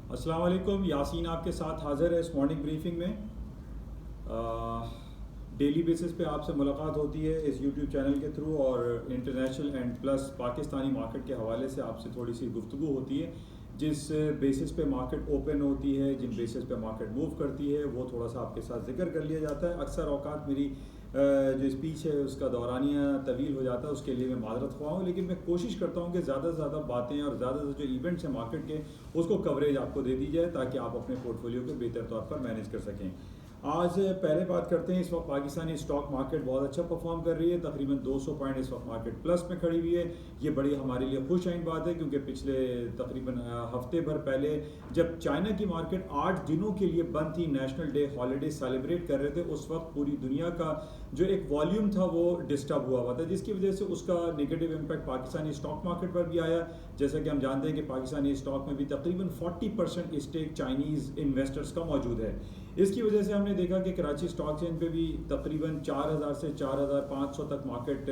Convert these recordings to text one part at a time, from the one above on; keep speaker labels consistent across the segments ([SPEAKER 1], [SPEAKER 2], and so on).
[SPEAKER 1] अस्सलाम वालेकुम, यासीन आपके साथ हाज़िर है इस मॉर्निंग ब्रीफिंग में। डेली बेसिस पे आपसे मुलाकात होती है इस यूट्यूब चैनल के थ्रू और international and plus Pakistani market के हवाले से आपसे थोड़ी सी गुफ्तगू होती है। जिस बेसिस पे मार्केट ओपन होती है, जिन बेसिस पे मार्केट मूव करती है, वो थोड़ा सा आपके साथ जिक्र कर लिया जाता है। अक्सर औकात मेरी जो स्पीच है उसका दौरानिया तवील हो जाता है, उसके लिए मैं माजरत ख्वाह हूँ, लेकिन मैं कोशिश करता हूँ कि ज़्यादा से ज़्यादा बातें और ज़्यादा से जो इवेंट्स हैं मार्केट के उसको कवरेज आपको दे दी जाए ताकि आप अपने पोर्टफोलियो को बेहतर तौर पर मैनेज कर सकें। आज पहले बात करते हैं, इस वक्त पाकिस्तानी स्टॉक मार्केट बहुत अच्छा परफॉर्म कर रही है, तकरीबन 200 पॉइंट इस वक्त मार्केट प्लस में खड़ी हुई है। ये बड़ी हमारे लिए खुश आइन बात है क्योंकि पिछले तकरीबन हफ्ते भर पहले जब चाइना की मार्केट 8 दिनों के लिए बंद थी, नेशनल डे हॉलीडे सेलिब्रेट कर रहे थे, उस वक्त पूरी दुनिया का जो एक वॉल्यूम था वो डिस्टर्ब हुआ था, जिसकी वजह से उसका negative impact Pakistani stock market पर भी आया। जैसा कि हम जानते हैं कि पाकिस्तानी स्टॉक में भी तकरीबन 40% स्टेक चाइनीज़ इन्वेस्टर्स का मौजूद है। इसकी वजह से हमने देखा कि कराची स्टॉक एक्सचेंज पे भी तकरीबन 4000 से 4500 तक मार्केट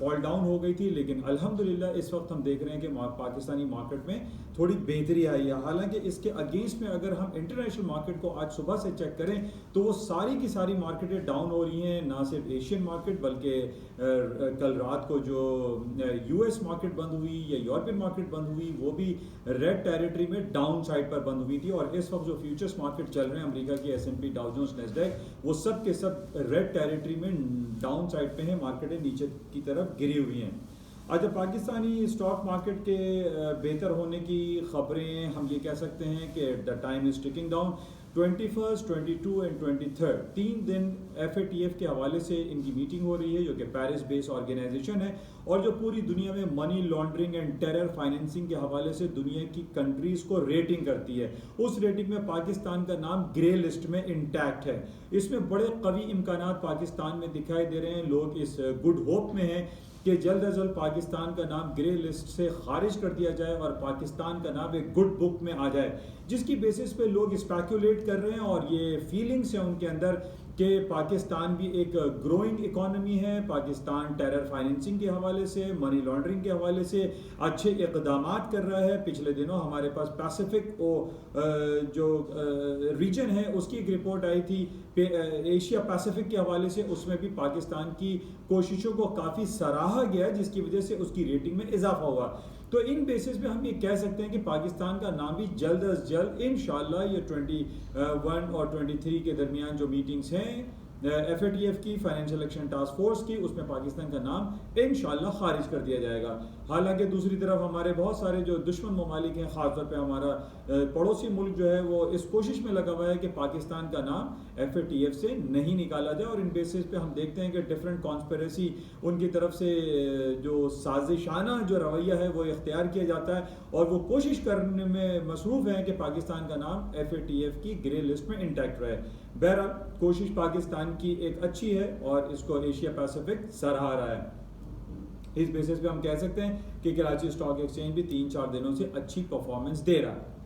[SPEAKER 1] फॉल डाउन हो गई थी, लेकिन अल्हम्दुलिल्लाह इस वक्त हम देख रहे हैं कि पाकिस्तानी मार्केट में थोड़ी बेहतरी आई है। हालांकि इसके अगेंस्ट में अगर हम इंटरनेशनल मार्केट को आज सुबह से चेक करें तो वो सारी की सारी मार्केटें डाउन हो रही हैं, ना सिर्फ एशियन मार्केट बल्कि कल रात को जो यूएस मार्केट बंद हुई या यूरोपियन मार्केट बंद हुई वो भी रेड टेरिटरी में डाउन साइड पर बंद हुई थी। और इस वक्त जो फ्यूचर्स मार्केट चल रहे हैं अमेरिका की S&P, डाउ जोन्स, नैस्डैक, वो सब के सब रेड टेरिटरी में डाउन साइड पे हैं, मार्केटें नीचे की तरफ गिरी हुई हैं। अच्छा, पाकिस्तानी स्टॉक मार्केट के बेहतर होने की खबरें हम ये कह सकते हैं कि the time is ticking down. 21, 22 and 23 3 दिन FATF के हवाले से इनकी मीटिंग हो रही है, जो कि पेरिस बेस्ड ऑर्गेनाइजेशन है और जो पूरी दुनिया में money laundering and terror financing के हवाले से दुनिया की कंट्रीज को रेटिंग करती है। उस रेटिंग में पाकिस्तान का नाम ग्रे लिस्ट में इंटैक्ट है। इसमें बड़े कवी इम्कानात पाकिस्तान में दिखाई दे रहे हैं। लोग इस गुड होप में हैं कि जल्द अज जल्द पाकिस्तान का नाम ग्रे लिस्ट से खारिज कर दिया जाए और पाकिस्तान का नाम एक गुड बुक में आ जाए, जिसकी बेसिस पे लोग स्पेकुलेट कर रहे हैं और ये फीलिंग्स है उनके अंदर कि पाकिस्तान भी एक ग्रोइंग इकोनॉमी है। पाकिस्तान टेरर फाइनेंसिंग के हवाले से, मनी लॉन्ड्रिंग के हवाले से अच्छे इक़दामात कर रहा है। पिछले दिनों हमारे पास पैसिफिक जो रीजन है उसकी एक रिपोर्ट आई थी एशिया पैसिफिक के हवाले से, उसमें भी पाकिस्तान की कोशिशों को काफ़ी सराहा गया, जिसकी वजह से उसकी रेटिंग में इजाफा हुआ। तो इन बेसिस पे हम ये कह सकते हैं कि पाकिस्तान का नाम भी जल्द अज जल्द इंशाल्लाह ये 21 और 23 के दरमियान जो मीटिंग्स हैं FATF की, फाइनेंशियल एक्शन टास्क फोर्स की, उसमें पाकिस्तान का नाम इंशाल्लाह खारिज कर दिया जाएगा। हालांकि दूसरी तरफ हमारे बहुत सारे जो दुश्मन ममालिक हैं, खासतौर पे हमारा पड़ोसी मुल्क जो है वो इस कोशिश में लगा हुआ है कि पाकिस्तान का नाम FATF से नहीं निकाला जाए। और इन बेसिस पे हम देखते हैं कि डिफरेंट कॉन्स्पिरेसी उनकी तरफ से जो साजिशाना जो रवैया है वो इख्तियार किया जाता है और वो कोशिश करने में मसरूफ़ है कि पाकिस्तान का नाम FATF की ग्रे लिस्ट में इंटैक्ट रहे। बहरहाल कोशिश पाकिस्तान की एक अच्छी है और इसको एशिया पैसिफिक सराहा रहा है। इस बेसिस पे हम कह सकते हैं कि कराची स्टॉक एक्सचेंज भी 3-4 दिनों से अच्छी परफॉर्मेंस दे रहा है।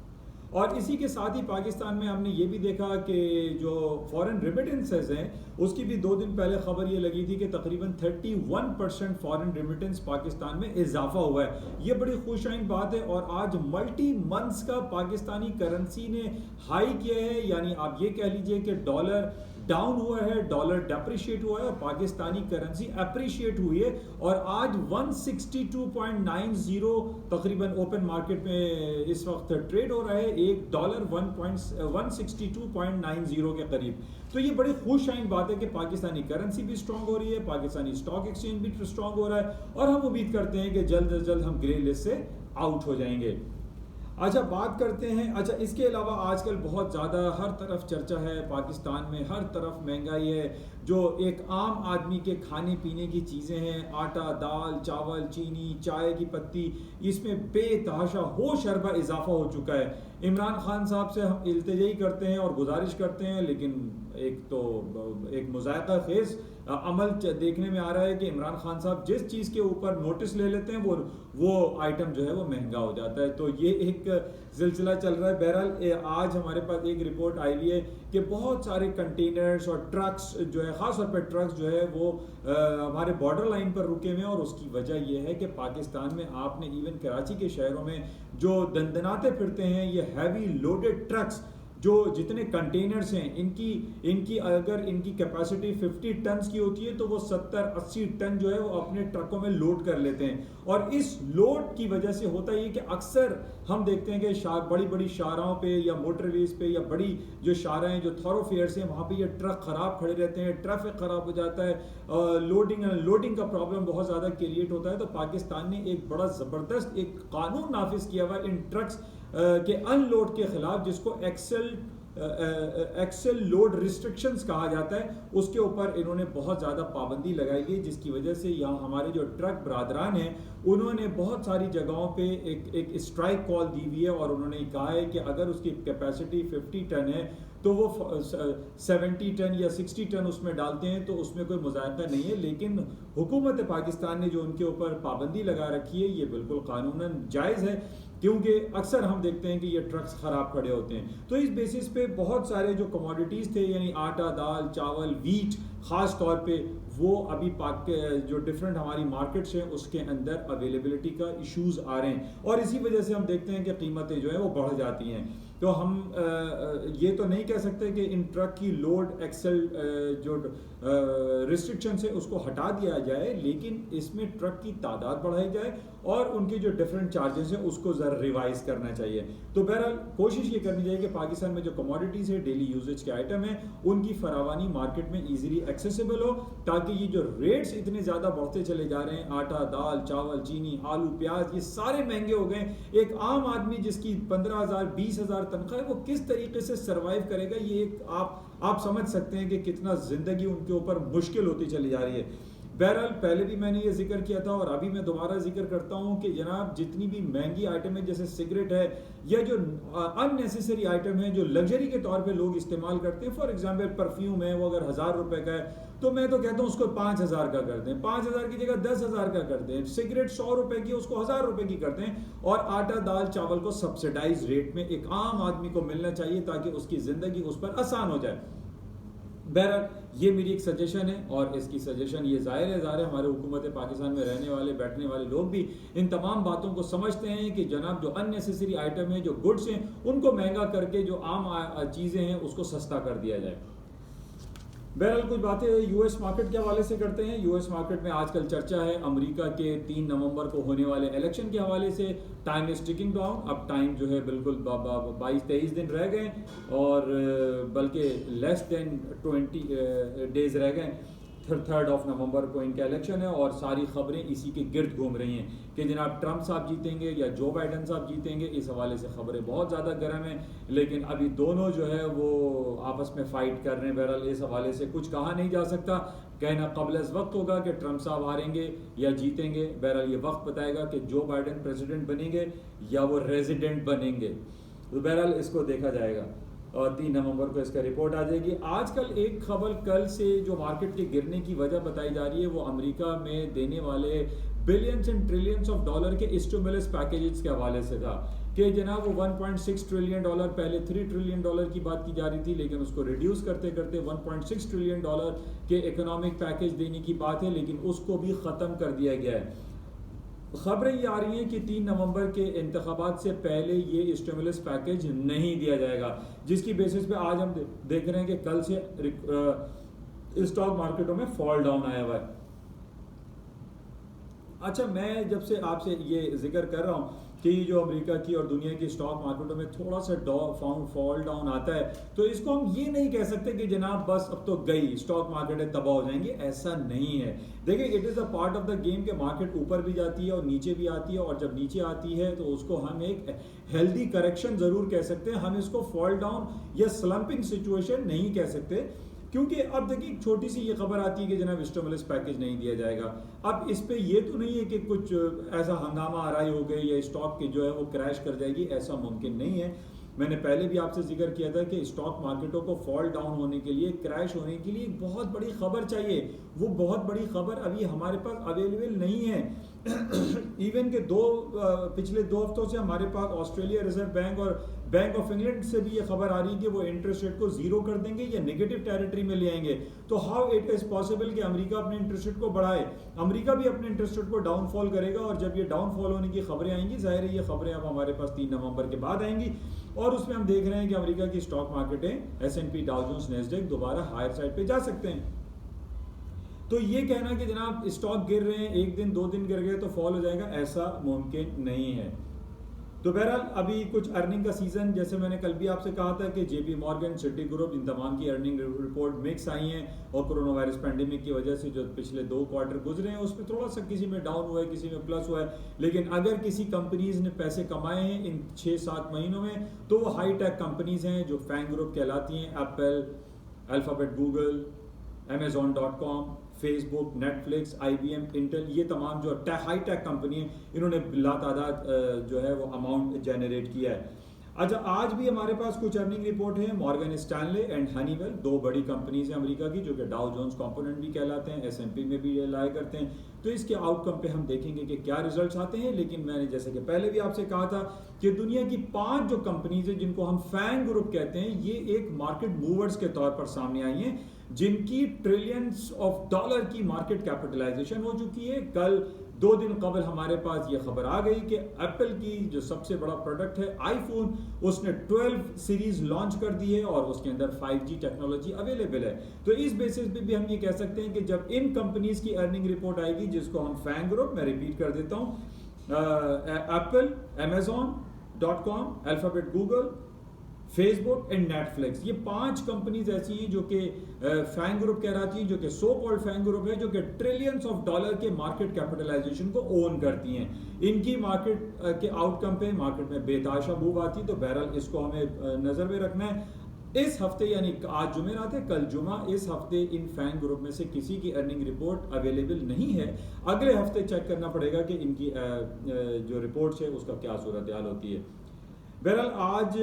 [SPEAKER 1] और इसी के साथ ही पाकिस्तान में हमने ये भी देखा कि जो फॉरेन रेमिटेंसेस हैं उसकी भी 2 दिन पहले खबर ये लगी थी कि तकरीबन 31% फॉरेन रेमिटेंस पाकिस्तान में इजाफा हुआ है। ये बड़ी खुशाइन बात है और आज मल्टी मंथ्स का पाकिस्तानी करेंसी ने हाई किया है, यानी आप ये कह लीजिए कि डॉलर डाउन हुआ है, डॉलर डेप्रिशिएट हुआ है और पाकिस्तानी करेंसी अप्रिशिएट हुई है। और आज 162.90 तकरीबन ओपन मार्केट में इस वक्त ट्रेड हो रहा है, एक डॉलर 162.90 के करीब। तो ये बड़ी खुश आइन बात है कि पाकिस्तानी करेंसी भी स्ट्रांग हो रही है, पाकिस्तानी स्टॉक एक्सचेंज भी स्ट्रांग हो रहा है और हम उम्मीद करते हैं कि जल्द से जल्द हम ग्रे लिस्ट से आउट हो जाएंगे। अच्छा, बात करते हैं। अच्छा, इसके अलावा आजकल बहुत ज़्यादा हर तरफ चर्चा है, पाकिस्तान में हर तरफ महंगाई है, जो एक आम आदमी के खाने पीने की चीज़ें हैं, आटा, दाल, चावल, चीनी, चाय की पत्ती, इसमें बेतहाशा होश अरबा इजाफा हो चुका है। इमरान खान साहब से हम इल्तिजाई करते हैं और गुजारिश करते हैं, लेकिन एक मुज़ायका खेज़ अमल देखने में आ रहा है कि इमरान खान साहब जिस चीज़ के ऊपर नोटिस ले लेते हैं वो आइटम जो है वो महंगा हो जाता है। तो ये एक सिलसिला चल रहा है। बहरहाल आज हमारे पास एक रिपोर्ट आई हुई है कि बहुत सारे कंटेनर्स और ट्रक्स जो है, ख़ास तौर पर ट्रक्स जो है वो हमारे बॉर्डर लाइन पर रुके हुए हैं, और उसकी वजह यह है कि पाकिस्तान में आपने इवन कराची के शहरों में जो दंदनाते फिरते हैं ये हैवी लोडेड ट्रक्स, जो जितने कंटेनर्स हैं इनकी अगर इनकी कैपेसिटी 50 टन की होती है तो वो 70-80 टन जो है वो अपने ट्रकों में लोड कर लेते हैं। और इस लोड की वजह से होता ये कि अक्सर हम देखते हैं कि बड़ी बड़ी शाहराहों पे या मोटरवेज पे या बड़ी जो शाहराएं जो थॉरोफेयर्स हैं वहाँ पे ये ट्रक ख़राब खड़े रहते हैं, ट्रैफिक ख़राब हो जाता है, लोडिंग का प्रॉब्लम बहुत ज़्यादा क्रिएट होता है। तो पाकिस्तान ने एक बड़ा ज़बरदस्त एक कानून नाफिज किया हुआ इन ट्रक्स के अनलोड के खिलाफ, जिसको एक्सेल लोड रिस्ट्रिक्शंस कहा जाता है। उसके ऊपर इन्होंने बहुत ज़्यादा पाबंदी लगाई गई, जिसकी वजह से यहाँ हमारे जो ट्रक बरादरान हैं उन्होंने बहुत सारी जगहों पे एक स्ट्राइक कॉल दी हुई है, और उन्होंने कहा है कि अगर उसकी कैपेसिटी 50 टन है तो वो 70 टन या 60 टन उसमें डालते हैं तो उसमें कोई मुज़ायक़ा नहीं है। लेकिन हुकूमत पाकिस्तान ने जो उनके ऊपर पाबंदी लगा रखी है ये बिल्कुल कानूनन जायज़ है, क्योंकि अक्सर हम देखते हैं कि ये ट्रक्स ख़राब खड़े होते हैं। तो इस बेसिस पे बहुत सारे जो कमोडिटीज़ थे, यानी आटा, दाल, चावल, वीट ख़ास तौर पे, वो अभी पाक जो डिफरेंट हमारी मार्केट्स हैं उसके अंदर अवेलेबिलिटी का इश्यूज़ आ रहे हैं, और इसी वजह से हम देखते हैं कि कीमतें जो है वो बढ़ जाती हैं। तो हम ये तो नहीं कह सकते कि इन ट्रक की लोड एक्सेल जो रिस्ट्रिक्शन है उसको हटा दिया जाए, लेकिन इसमें ट्रक की तादाद बढ़ाई जाए और उनके जो डिफरेंट चार्जेस हैं उसको ज़रा रिवाइज करना चाहिए। तो बहरहाल कोशिश ये करनी चाहिए कि पाकिस्तान में जो कमोडिटीज़ है, डेली यूजेज के आइटम हैं, उनकी फरावानी मार्केट में ईजिली एक्सेसिबल हो, ताकि ये जो रेट्स इतने ज़्यादा बढ़ते चले जा रहे हैं, आटा, दाल, चावल, चीनी, आलू, प्याज, ये सारे महंगे हो गए। एक आम आदमी जिसकी 15,000 20,000 तनख्वाह है वो किस तरीके से सर्वाइव करेगा, ये एक आप समझ सकते हैं कि कितना ज़िंदगी उनके ऊपर मुश्किल होती चली जा रही है। बहरहाल पहले भी मैंने ये जिक्र किया था और अभी मैं दोबारा जिक्र करता हूँ कि जनाब जितनी भी महंगी आइटम है, जैसे सिगरेट है या जो अननेसेसरी आइटम है जो लग्जरी के तौर पे लोग इस्तेमाल करते हैं, फॉर एग्जांपल परफ्यूम है, वो अगर 1,000 रुपए का है तो मैं तो कहता हूँ उसको 5,000 का कर दें, 5,000 की जगह 10,000 का कर दें। सिगरेट 100 रुपए की उसको 1,000 रुपए की कर दें, और आटा, दाल, चावल को सब्सिडाइज रेट में एक आम आदमी को मिलना चाहिए ताकि उसकी जिंदगी उस पर आसान हो जाए। बहरहाल ये मेरी एक सजेशन है, और इसकी सजेशन ये ज़ाहिर है हमारे हुकूमत पाकिस्तान में रहने वाले बैठने वाले लोग भी इन तमाम बातों को समझते हैं कि जनाब जो अननेसेसरी आइटम है, जो गुड्स हैं, उनको महंगा करके जो आम चीज़ें हैं उसको सस्ता कर दिया जाए। बहरहाल कुछ बातें यूएस मार्केट के हवाले से करते हैं। यूएस मार्केट में आजकल चर्चा है अमेरिका के 3 नवंबर को होने वाले इलेक्शन के हवाले से। टाइम इज टिकिंग डाउन, अब टाइम जो है बिल्कुल 22-23 दिन रह गए, और बल्कि लेस देन 20 डेज रह गए। 3 नवंबर को इनका इलेक्शन है, और सारी खबरें इसी के गिर्द घूम रही हैं कि जनाब ट्रंप साहब जीतेंगे या जो बाइडन साहब जीतेंगे। इस हवाले से खबरें बहुत ज़्यादा गर्म हैं, लेकिन अभी दोनों जो है वो आपस में फ़ाइट कर रहे हैं। बहरहाल इस हवाले से कुछ कहा नहीं जा सकता, कहना क़ब्ल वक्त होगा कि ट्रंप साहब हारेंगे या जीतेंगे। बहरहाल ये वक्त बताएगा कि जो बाइडन प्रेसिडेंट बनेंगे या वो रेजिडेंट बनेंगे। तो बहरहाल इसको देखा जाएगा, और 3 नवंबर को इसका रिपोर्ट आ जाएगी। आजकल एक खबर कल से जो मार्केट के गिरने की वजह बताई जा रही है वो अमेरिका में देने वाले billions and trillions of dollar के स्टिमुलस पैकेजेस के हवाले से था कि जनाब वो $1.6 ट्रिलियन, पहले $3 ट्रिलियन की बात की जा रही थी, लेकिन उसको रिड्यूस करते करते $1.6 ट्रिलियन के इकोनॉमिक पैकेज देने की बात है, लेकिन उसको भी ख़त्म कर दिया गया है। खबरें ये आ रही हैं कि 3 नवंबर के इंतखाबात से पहले ये स्टिमुलस पैकेज नहीं दिया जाएगा, जिसकी बेसिस पे आज हम देख रहे हैं कि कल से स्टॉक मार्केटों में फॉल डाउन आया हुआ है। अच्छा, मैं जब से आपसे ये जिक्र कर रहा हूँ कि जो अमेरिका की और दुनिया की स्टॉक मार्केटों में थोड़ा सा फॉल डाउन आता है, तो इसको हम ये नहीं कह सकते कि जनाब बस अब तो गई स्टॉक मार्केटें तबाह हो जाएंगी, ऐसा नहीं है। देखिए, it is a part of the game के मार्केट ऊपर भी जाती है और नीचे भी आती है, और जब नीचे आती है तो उसको हम एक हेल्दी करेक्शन ज़रूर कह सकते हैं, हम इसको फॉल डाउन या स्लम्पिंग सिचुएशन नहीं कह सकते। क्योंकि अब देखिए छोटी सी ये खबर आती है कि जनाब स्टिमुलस पैकेज नहीं दिया जाएगा। अब इस पे ये तो नहीं है कि कुछ ऐसा हंगामा आराई हो गई या स्टॉक की जो है वो क्रैश कर जाएगी, ऐसा मुमकिन नहीं है। मैंने पहले भी आपसे जिक्र किया था कि स्टॉक मार्केटों को फॉल डाउन होने के लिए, क्रैश होने के लिए एक बहुत बड़ी खबर चाहिए। वो बहुत बड़ी खबर अभी हमारे पास अवेलेबल नहीं है। इवन के पिछले 2 हफ्तों से हमारे पास ऑस्ट्रेलिया रिजर्व बैंक और बैंक ऑफ इंग्लैंड से भी ये खबर आ रही है कि वो इंटरेस्ट रेट को जीरो कर देंगे या नेगेटिव टेरिटरी में ले आएंगे। तो हाउ इट इज पॉसिबल कि अमेरिका अपने इंटरेस्ट रेट को बढ़ाए? अमेरिका भी अपने इंटरेस्ट रेट को डाउनफॉल करेगा, और जब ये डाउनफॉल होने की खबरें आएंगी, जाहिर है ये खबरें अब हमारे पास 3 नवंबर के बाद आएंगी, और उसमें हम देख रहे हैं कि अमेरिका की स्टॉक मार्केटें S&P, डाउ जोन्स, नैस्डैक दोबारा हायर साइड पे जा सकते हैं। तो ये कहना कि जनाब स्टॉक गिर रहे हैं, 1 दिन 2 दिन गिर गए तो फॉल हो जाएगा, ऐसा मुमकिन नहीं है। तो बहरहाल अभी कुछ अर्निंग का सीजन, जैसे मैंने कल भी आपसे कहा था कि JP मॉर्गन, सिटी ग्रुप, इन तमाम की अर्निंग रिपोर्ट मिक्स आई हैं, और कोरोना वायरस पैंडेमिक की वजह से जो पिछले 2 क्वार्टर गुजरे हैं उसमें थोड़ा सा किसी में डाउन हुआ है, किसी में प्लस हुआ है। लेकिन अगर किसी कंपनीज ने पैसे कमाए हैं इन 6-7 महीनों में, तो वो हाई टेक कंपनीज हैं जो फैंग ग्रुप कहलाती हैं। Apple, alphabet, Google, Amazon.com, Facebook, Netflix, IBM, Intel, ये तमाम जो हाई टेक कंपनी है, इन्होंने लातादाद जो है वो अमाउंट जनरेट किया है। अच्छा, आज भी हमारे पास कुछ अर्निंग रिपोर्ट है। मॉर्गन स्टैनले एंड हनीवेल, 2 बड़ी कंपनीज हैं अमेरिका की, जो कि डाउ जोन्स कंपोनेंट भी कहलाते हैं, S&P में भी लाया करते हैं। तो इसके आउटकम पे हम देखेंगे कि क्या रिजल्ट्स आते हैं। लेकिन मैंने जैसे कि पहले भी आपसे कहा था कि दुनिया की 5 जो कंपनीज है जिनको हम फैंग ग्रुप कहते हैं, ये एक मार्केट मूवर्स के तौर पर सामने आई हैं, जिनकी ट्रिलियंस ऑफ डॉलर की मार्केट कैपिटलाइजेशन हो चुकी है। कल 2 दिन कबल हमारे पास ये खबर आ गई कि एप्पल की जो सबसे बड़ा प्रोडक्ट है आईफोन, उसने 12 सीरीज लॉन्च कर दी है और उसके अंदर 5G टेक्नोलॉजी अवेलेबल है। तो इस बेसिस पे भी हम ये कह सकते हैं कि जब इन कंपनीज की अर्निंग रिपोर्ट आएगी, जिसको हम फैंग ग्रुप, मैं रिपीट कर देता हूं, Apple, Amazon.com, alphabet, Google, Facebook and Netflix, ये 5 कंपनीज ऐसी हैं जो कि फैंग ग्रुप कहलाती हैं, जो कि सो कॉल्ड फैंग ग्रुप है, जो कि ट्रिलियंस ऑफ डॉलर के मार्केट कैपिटलाइजेशन को ओन करती हैं। इनकी मार्केट के आउटकम पे मार्केट में बेताशा मूव आती है। तो बहरहाल इसको हमें नजर में रखना है। इस हफ्ते, यानी आज जुमेरात है, कल जुमा, इस हफ्ते इन फैंग ग्रुप में से किसी की अर्निंग रिपोर्ट अवेलेबल नहीं है। अगले हफ्ते चेक करना पड़ेगा कि इनकी जो रिपोर्ट्स है उसका क्या सूरत हाल होती है। बहरहाल आज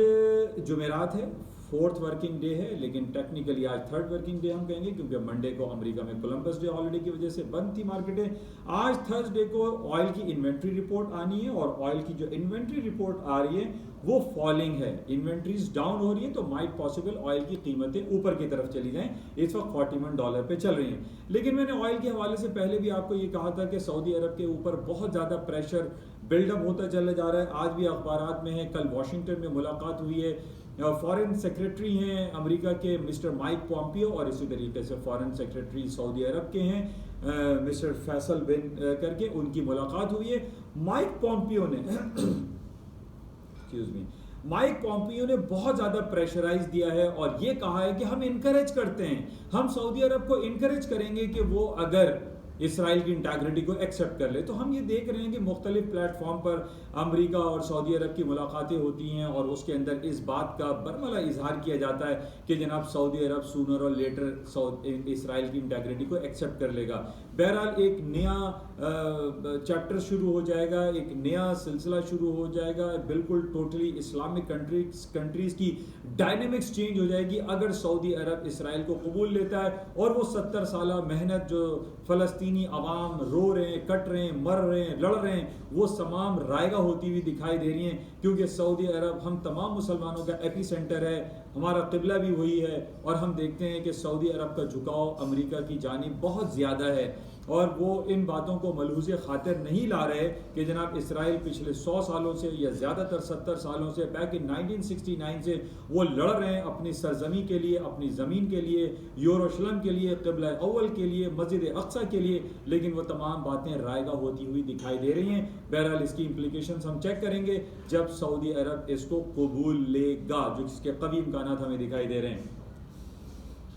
[SPEAKER 1] जुमेरात है, 4th वर्किंग डे है, लेकिन टेक्निकली आज 3rd वर्किंग डे हम कहेंगे, क्योंकि मंडे को अमेरिका में कोलंबस डे हॉलिडे की वजह से बंद थी मार्केटें। आज थर्सडे को ऑयल की इन्वेंट्री रिपोर्ट आनी है, और ऑयल की जो इन्वेंट्री रिपोर्ट आ रही है वो फॉलिंग है, इन्वेंट्रीज डाउन हो रही है। तो माइट पॉसिबल ऑयल की कीमतें ऊपर की तरफ चली जाएं। इस वक्त $41 पे चल रही हैं। लेकिन मैंने ऑयल के हवाले से पहले भी आपको ये कहा था कि सऊदी अरब के ऊपर बहुत ज़्यादा प्रेशर बिल्डअप होता चला जा रहा है। आज भी अखबारात में है, कल वॉशिंगटन में मुलाकात हुई है, फॉरेन सेक्रेटरी हैं अमेरिका के मिस्टर माइक पॉम्पियो, और इसी तरीके से फॉरेन सेक्रेटरी सऊदी अरब के हैं मिस्टर फैसल बिन करके, उनकी मुलाकात हुई है। माइक पॉम्पियो ने बहुत ज़्यादा प्रेशराइज दिया है और ये कहा है कि हम इनकरेज करते हैं, हम सऊदी अरब को इनकरेज करेंगे कि वो अगर इसराइल की इंटीग्रिटी को एक्सेप्ट कर ले। तो हम ये देख रहे हैं कि मुख्तलिफ प्लेटफॉर्म पर अमेरिका और सऊदी अरब की मुलाकातें होती हैं, और उसके अंदर इस बात का बरमला इजहार किया जाता है कि जनाब सऊदी अरब सूनर और लेटर इसराइल की इंटीग्रिटी को एक्सेप्ट कर लेगा। बहरहाल एक नया चैप्टर शुरू हो जाएगा, एक नया सिलसिला शुरू हो जाएगा, बिल्कुल टोटली इस्लामिक कंट्रीज की डायनेमिक्स चेंज हो जाएगी अगर सऊदी अरब इसराइल को कबूल लेता है। और वो 70 साल मेहनत जो फ़लस्तीनी अवाम रो रहे हैं, कट रहे हैं, मर रहे हैं, लड़ रहे हैं, वो तमाम रायगा होती हुई दिखाई दे रही हैं, क्योंकि सऊदी अरब हम तमाम मुसलमानों का एपी सेंटर है, हमारा किबला भी वही है। और हम देखते हैं कि सऊदी अरब का झुकाव अमेरिका की जानिब बहुत ज़्यादा है, और वो इन बातों को मलहूज़े खातिर नहीं ला रहे कि जनाब इसराइल पिछले 100 सालों से या ज़्यादातर 70 सालों से, बैक इन 1969 से वो लड़ रहे हैं अपनी सरजमी के लिए, अपनी ज़मीन के लिए, यरूशलेम के लिए, क़िबला अव्वल के लिए, मस्जिद अक्सा के लिए। लेकिन वो तमाम बातें रायगा होती हुई दिखाई दे रही हैं। बहरहाल इसकी इम्प्लीकेशंस हम चेक करेंगे जब सऊदी अरब इसको कबूल लेगा, जो इसके कभी इम्कानात हमें दिखाई दे रहे हैं।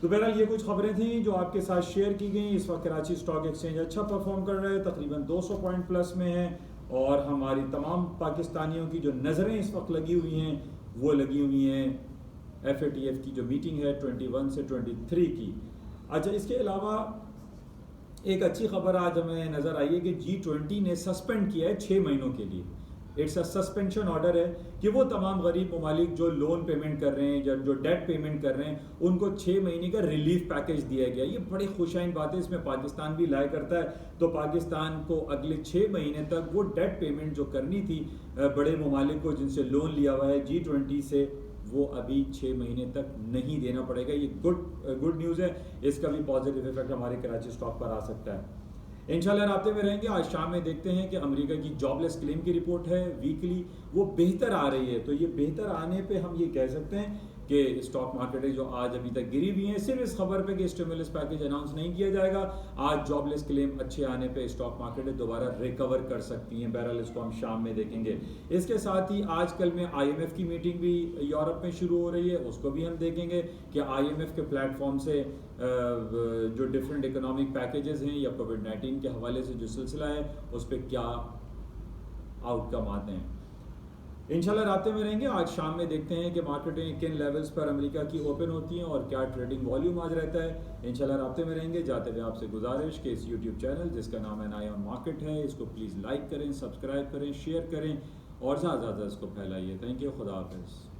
[SPEAKER 1] तो बहरहाल ये कुछ खबरें थी जो आपके साथ शेयर की गई। इस वक्त कराची स्टॉक एक्सचेंज अच्छा परफॉर्म कर रहा है, तकरीबन 200 पॉइंट प्लस में है, और हमारी तमाम पाकिस्तानियों की जो नज़रें इस वक्त लगी हुई हैं वो लगी हुई हैं FATF की जो मीटिंग है 21 से 23 की। अच्छा, इसके अलावा एक अच्छी खबर आज हमें नज़र आई है कि G20 ने सस्पेंड किया है 6 महीनों के लिए इट्स अ सस्पेंशन ऑर्डर है कि वो तमाम गरीब ममालिक जो लोन पेमेंट कर रहे हैं या जो डेट पेमेंट कर रहे हैं उनको 6 महीने का रिलीफ पैकेज दिया गया। ये बड़ी खुशाइन बात है, इसमें पाकिस्तान भी लाया करता है। तो पाकिस्तान को अगले 6 महीने तक वो डेट पेमेंट जो करनी थी बड़े ममालिक को जिनसे लोन लिया हुआ है G20 से, वो अभी 6 महीने तक नहीं देना पड़ेगा। ये गुड न्यूज़ है। इसका भी पॉजिटिव इफेक्ट हमारे कराची स्टॉक पर आ सकता है। इंशाल्लाह राब्ते में रहेंगे। आज शाम में देखते हैं कि अमेरिका की जॉबलेस क्लेम की रिपोर्ट है वीकली, वो बेहतर आ रही है। तो ये बेहतर आने पे हम ये कह सकते हैं कि स्टॉक मार्केट है जो आज अभी तक गिरी हुई है, सिर्फ इस खबर पे कि स्टिमुलस पैकेज अनाउंस नहीं किया जाएगा, आज जॉबलेस क्लेम अच्छे आने पे स्टॉक मार्केट है दोबारा रिकवर कर सकती हैं। बहरहाल इसको हम शाम में देखेंगे। इसके साथ ही आजकल में IMF की मीटिंग भी यूरोप में शुरू हो रही है, उसको भी हम देखेंगे कि IMF के प्लेटफॉर्म से जो डिफरेंट इकोनॉमिक पैकेजेस हैं या कोविड-19 के हवाले से जो सिलसिला है उस पर क्या आउटकम आते हैं। इंशाल्लाह राब्ते में रहेंगे। आज शाम में देखते हैं कि मार्केटें किन लेवल्स पर अमेरिका की ओपन होती हैं और क्या ट्रेडिंग वॉल्यूम आज रहता है। इंशाल्लाह राब्ते में रहेंगे। जाते हुए आपसे गुजारिश कि इस यूट्यूब चैनल जिसका नाम है नाई ऑन मार्केट है, इसको प्लीज़ लाइक करें, सब्सक्राइब करें, शेयर करें और ज़्यादा से ज़्यादा इसको फैलाइए। थैंक यू, खुदा हाफिज़।